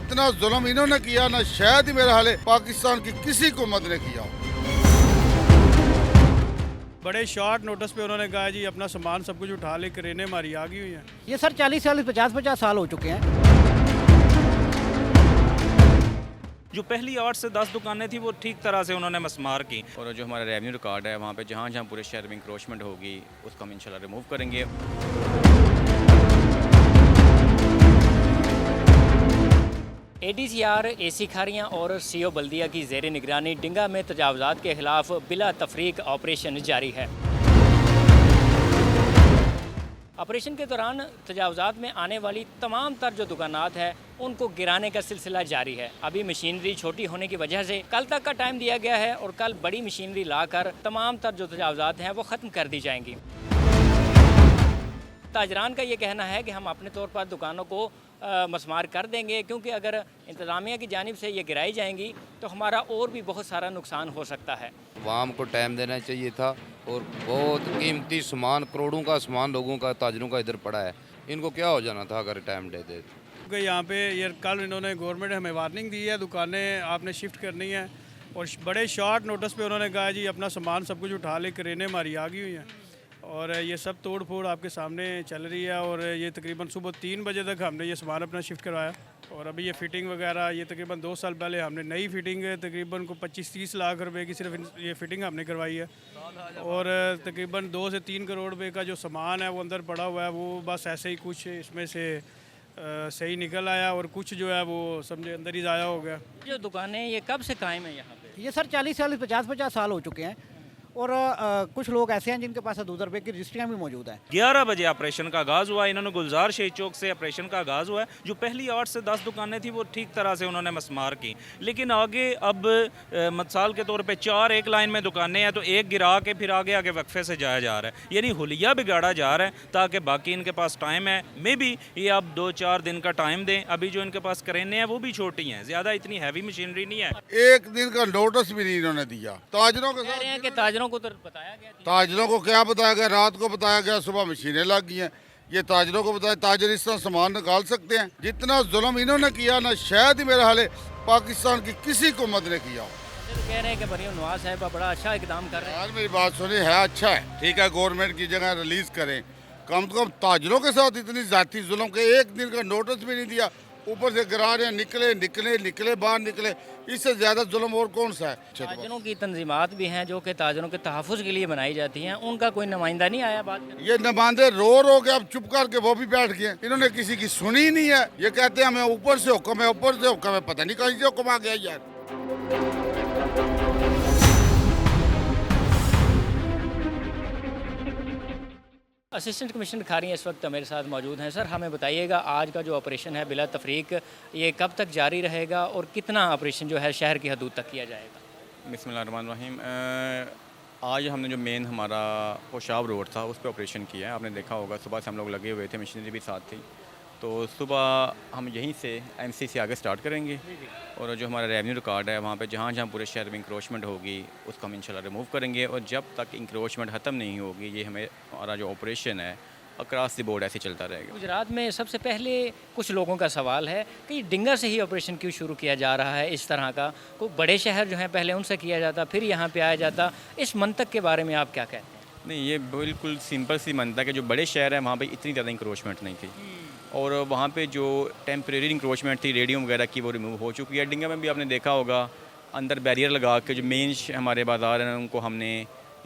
जितना जुल्म इन्होंने किया ना शायद ही मेरा हाल पाकिस्तान की किसी हुकूमत ने किया हो। बड़े शॉर्ट नोटिस पे उन्होंने कहा जी अपना सामान सब कुछ उठा ले, क्रेनें हमारी आ गई हुई हैं। ये सर 40 साल हो चुके हैं। जो पहली 8 से 10 दुकानें थी वो ठीक तरह से उन्होंने मस्मार की। और जो हमारा रेवेन्यू रिकॉर्ड है वहाँ पे जहाँ जहाँ पूरे शहर में इंक्रोचमेंट होगी उसको हम इंशाल्लाह रिमूव करेंगे। ADCR AC खारियाँ और CO बल्दिया की ज़ेर निगरानी डिंगा में तजावज़ात के ख़िलाफ़ बिला तफरीक ऑपरेशन जारी है। ऑपरेशन के दौरान तजावज़ात में आने वाली तमाम तर जो दुकानात है उनको गिराने का सिलसिला जारी है। अभी मशीनरी छोटी होने की वजह से कल तक का टाइम दिया गया है और कल बड़ी मशीनरी लाकर तमाम तर जो तजावज़ात हैं वो ख़त्म कर दी जाएंगी। ताजरान का ये कहना है कि हम अपने तौर पर दुकानों को मस्मार कर देंगे, क्योंकि अगर इंतज़ामिया की जानिब से ये गिराई जाएंगी तो हमारा और भी बहुत सारा नुकसान हो सकता है। आवाम को टाइम देना चाहिए था और बहुत कीमती सामान, करोड़ों का सामान लोगों का, ताजरों का इधर पड़ा है, इनको क्या हो जाना था अगर टाइम दे दे। क्योंकि यहाँ पे ये कल इन्होंने गवर्नमेंट हमें वार्निंग दी है, दुकानें आपने शिफ्ट करनी है और बड़े शॉर्ट नोटिस पे उन्होंने कहा जी अपना सामान सब कुछ उठा ले, क्रेनें हमारी आ गई हुई हैं और ये सब तोड़ फोड़ आपके सामने चल रही है। और ये तकरीबन सुबह 3 बजे तक हमने ये सामान अपना शिफ्ट करवाया और अभी ये फ़िटिंग वगैरह ये तकरीबन 2 साल पहले हमने नई फ़िटिंग तकरीबन को 25-30 लाख रुपए की सिर्फ ये फ़िटिंग हमने करवाई है और तकरीबन 2 से 3 करोड़ रुपए का जो सामान है वो अंदर पड़ा हुआ है, वो बस ऐसे ही कुछ इसमें से सही निकल आया और कुछ जो है वो समझे अंदर ही ज़ाया हो गया। जो दुकानें ये कब से कायम है यहाँ पे? ये सर 40 साल हो चुके हैं और कुछ लोग ऐसे हैं जिनके पास 2,000 रुपये की रजिस्ट्रियाँ भी मौजूद हैं। 11 बजे ऑपरेशन का आगाज़ हुआ। इन्होंने गुलजार शहीद चौक से ऑपरेशन का आगाज़ हुआ है। जो पहली 8 से 10 दुकानें थी वो ठीक तरह से उन्होंने मस्मार की, लेकिन आगे अब मिसाल के तौर पे 4 एक लाइन में दुकानें हैं तो एक गिरा के फिर आगे आगे वक्फे से जाया जा रहा है, यानी हुलिया बिगाड़ा जा रहा है ताकि बाकी इनके पास टाइम है। मे बी ये अब 2-4 दिन का टाइम दें। अभी जो इनके पास करेने हैं वो भी छोटी हैं, ज़्यादा इतनी हैवी मशीनरी नहीं है। एक दिन का नोटिस भी नहीं इन्होंने दिया। ताजरों के कह रहे हैं कि ताजरों को तो बताया गया, ताजरों को क्या बताया गया, रात को बताया गया, सुबह मशीनें लग गई हैं। ये ताजरों को बताया, ताजर इस तरह सामान निकाल सकते हैं? जितना जुल्म इन्होंने किया ना शायद ही मेरा हाल पाकिस्तान की किसी हुकूमत ने किया हो। कह रहे हैं कि मरीम नवाज साहब बड़ा अच्छा इकदाम कर रहे हैं। यार मेरी बात सुनिए, है अच्छा है, ठीक है, गवर्नमेंट की जगह रिलीज करें, कम से कम ताजरों के साथ इतनी जाती जुल्म के एक दिन का नोटिस भी नहीं दिया, ऊपर से गिरा रहे निकले बाहर निकले, इससे ज्यादा जुल्म और कौन सा है। ताजरों की तंजीमात भी हैं जो कि ताजरों के तहफ़्फ़ुज़ के लिए बनाई जाती हैं, उनका कोई नुमाइंदा नहीं आया बात करने? ये नुमाइंदे रो के अब चुप करके वो भी बैठ गए, इन्होंने किसी की सुनी ही नहीं है। ये कहते हैं हमें ऊपर से हुक्म है, ऊपर से हुक्म है, पता नहीं कहीं से हुक्म आ गया यार। असिस्टेंट कमिश्नर खारियाँ इस वक्त मेरे साथ मौजूद हैं। सर हमें बताइएगा आज का जो ऑपरेशन है बिला तफरीक ये कब तक जारी रहेगा और कितना ऑपरेशन जो है शहर की हदूद तक किया जाएगा? बिस्मिल्लाहिर्रहमानिर्रहीम। आज हमने जो मेन हमारा पोशाब रोड था उस पर ऑपरेशन किया है। आपने देखा होगा सुबह से हम लोग लगे हुए थे, मशीनरी भी साथ थी, तो सुबह हम यहीं से MC से आगे स्टार्ट करेंगे और जो हमारा रेवेन्यू रिकॉर्ड है वहाँ पे जहाँ जहाँ पूरे शहर में इंक्रोचमेंट होगी उसको हम इंशाल्लाह रिमूव करेंगे और जब तक इंक्रोचमेंट ख़त्म नहीं होगी ये हमारा जो ऑपरेशन है अक्रॉस द बोर्ड ऐसे चलता रहेगा। गुजरात में सबसे पहले कुछ लोगों का सवाल है कि डिंगा से ही ऑपरेशन क्यों शुरू किया जा रहा है इस तरह का? कोई बड़े शहर जो हैं पहले उनसे किया जाता फिर यहाँ पे आया जाता, इस मंतक के बारे में आप क्या कहते हैं? नहीं, ये बिल्कुल सिंपल सी मनता है कि जो बड़े शहर हैं वहाँ पर इतनी ज़्यादा इंक्रोचमेंट नहीं थी और वहाँ पे जो टेम्परेरी इंक्रोचमेंट थी रेडियम वगैरह की वो रिमूव हो चुकी है। डिंगा में भी आपने देखा होगा अंदर बैरियर लगा के जो मेन हमारे बाज़ार हैं उनको हमने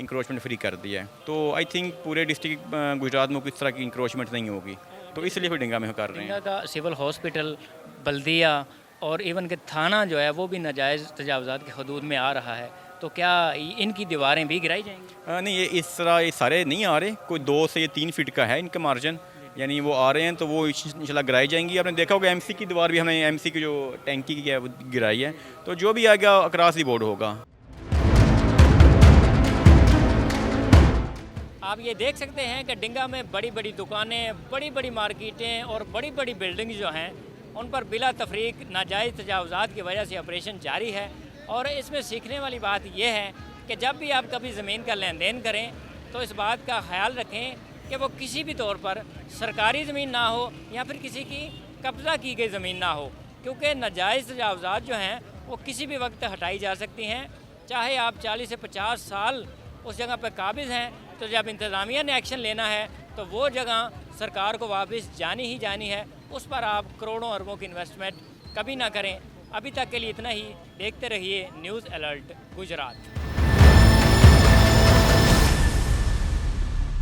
इंक्रोचमेंट फ्री कर दिया है। तो आई थिंक पूरे डिस्ट्रिक्ट गुजरात में किस तरह की इंक्रोचमेंट नहीं होगी, तो इसलिए फिर डिंगा में कर रहे हैं। डिंगा का सिविल हॉस्पिटल, बल्दिया और इवन के थाना जो है वो भी नाजायज़ तजावज़ात के हदूद में आ रहा है, तो क्या इनकी दीवारें भी गिराई जाएंगी? नहीं, ये इस तरह ये सारे नहीं आ रहे, कोई 2 से 3 फीट का है इनका मार्जिन, यानी वो आ रहे हैं तो वो इंशाल्लाह गिराई जाएंगी। आपने देखा होगा MC की दीवार भी हमने MC की जो टैंकी की है वो गिराई है, तो जो भी आएगा अक्रॉस दी बोर्ड होगा। आप ये देख सकते हैं कि डिंगा में बड़ी बड़ी दुकानें, बड़ी बड़ी मार्केटें और बड़ी बड़ी बिल्डिंग जो हैं उन पर बिला तफरीक नाजायज़ तजावज़ात की वजह से ऑपरेशन जारी है। और इसमें सीखने वाली बात यह है कि जब भी आप कभी ज़मीन का लेन देन करें तो इस बात का ख्याल रखें कि वो किसी भी तौर पर सरकारी ज़मीन ना हो या फिर किसी की कब्ज़ा की गई ज़मीन ना हो, क्योंकि नाजायज़ तजावज़ात जो हैं वो किसी भी वक्त हटाई जा सकती हैं। चाहे आप 40 से 50 साल उस जगह पर काबिज़ हैं, तो जब इंतज़ामिया ने एक्शन लेना है तो वो जगह सरकार को वापस जानी ही जानी है। उस पर आप करोड़ों अरबों की इन्वेस्टमेंट कभी ना करें। अभी तक के लिए इतना ही। देखते रहिए न्यूज़ अलर्ट गुजरात।